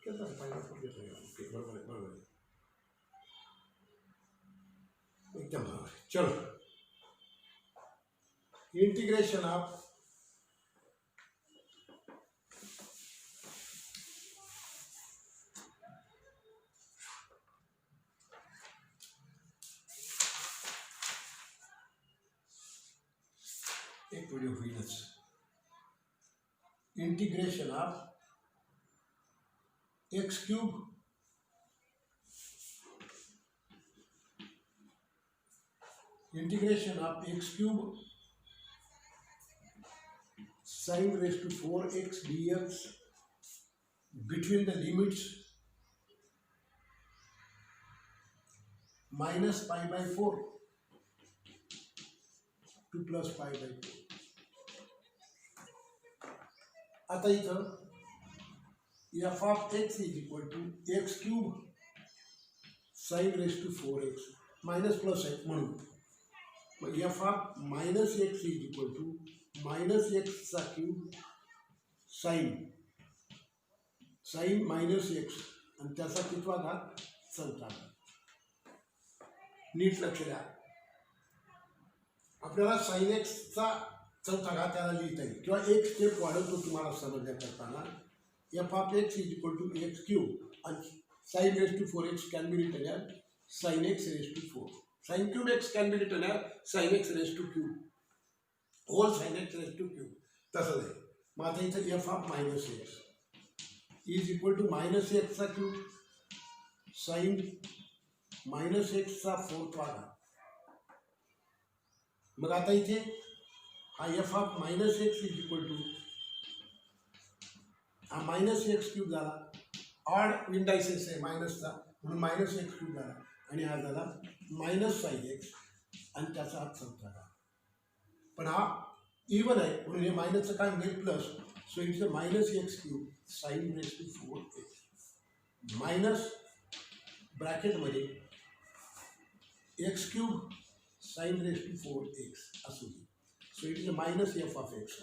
कैसा पाइनएप्पल कैसा है? ओके, बराबर है एकदम बराबर. चलो इंटीग्रेशन ऑफ एक वीडियो होईलच. Integration of x cube integration of x cube sin raised to 4x dx between the limits minus pi by 4 to plus pi by 4. आता इथं f of x is equal to x cube sin raised to 4x minus plus x म्हणून मग f of minus x is equal to minus x चा cube sin minus x आणि त्याचा कितवा घात? 4. नीट लक्ष द्या, आपल्याला sin x चा 4 घात त्याला लिहिता येईल किंवा एक स्टेप वाढवतो तुम्हाला समजण्या करताना. f of x is equal to x cube and sin raised to 4x can be written as sin x raised to 4. Sin cube x can be written as sin x raised to cube whole sin x raised to cube. तसंच आहे. मग आता इथं f of minus x is equal to minus x चा cube sin minus x चा 4th घात. मग आता इथे हा f of minus x is equal to हा मायनस एक्स क्यूब झाला, ऑड इंडायसेस आहे मायनसचा म्हणून मायनस एक्स क्यूब झाला आणि हा झाला मायनस 5x आणि त्याचा हा 4 झाला. पण हा इवन आहे म्हणून हे मायनसचं काय मिळेल? Plus. So it's minus x cube sine raise to 4x minus ब्रॅकेटमध्ये x cube sine raise to 4x असू दे. So it is minus F of x.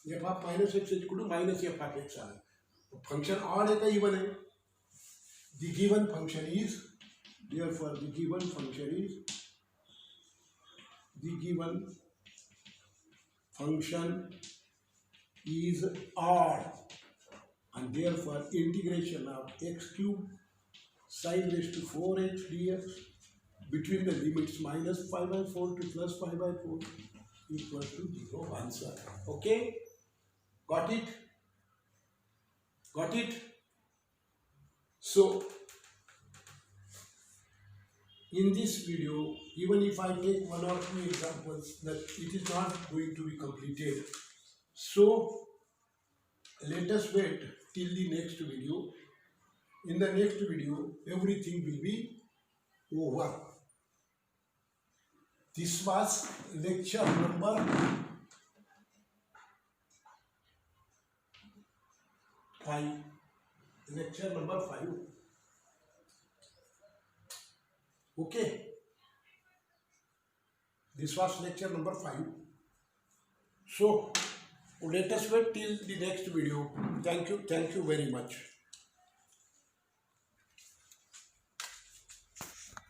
F of minus x equal to minus f of x आहे. Function odd है का even है? The given function is therefore the given function is odd and therefore integration of x cube sin raised to 4x dx between the limits minus pi by 4 to plus pi by 4 equal to 0. Answer. Okay, got it. So in this video, even if I take 1 or 2 examples, that it is not going to be completed. So let us wait till the next video. In the next video, everything will be over. This was lecture number 5. Lecture number 5. Okay, this was lecture number 5. So let us wait till the next video. Thank you very much.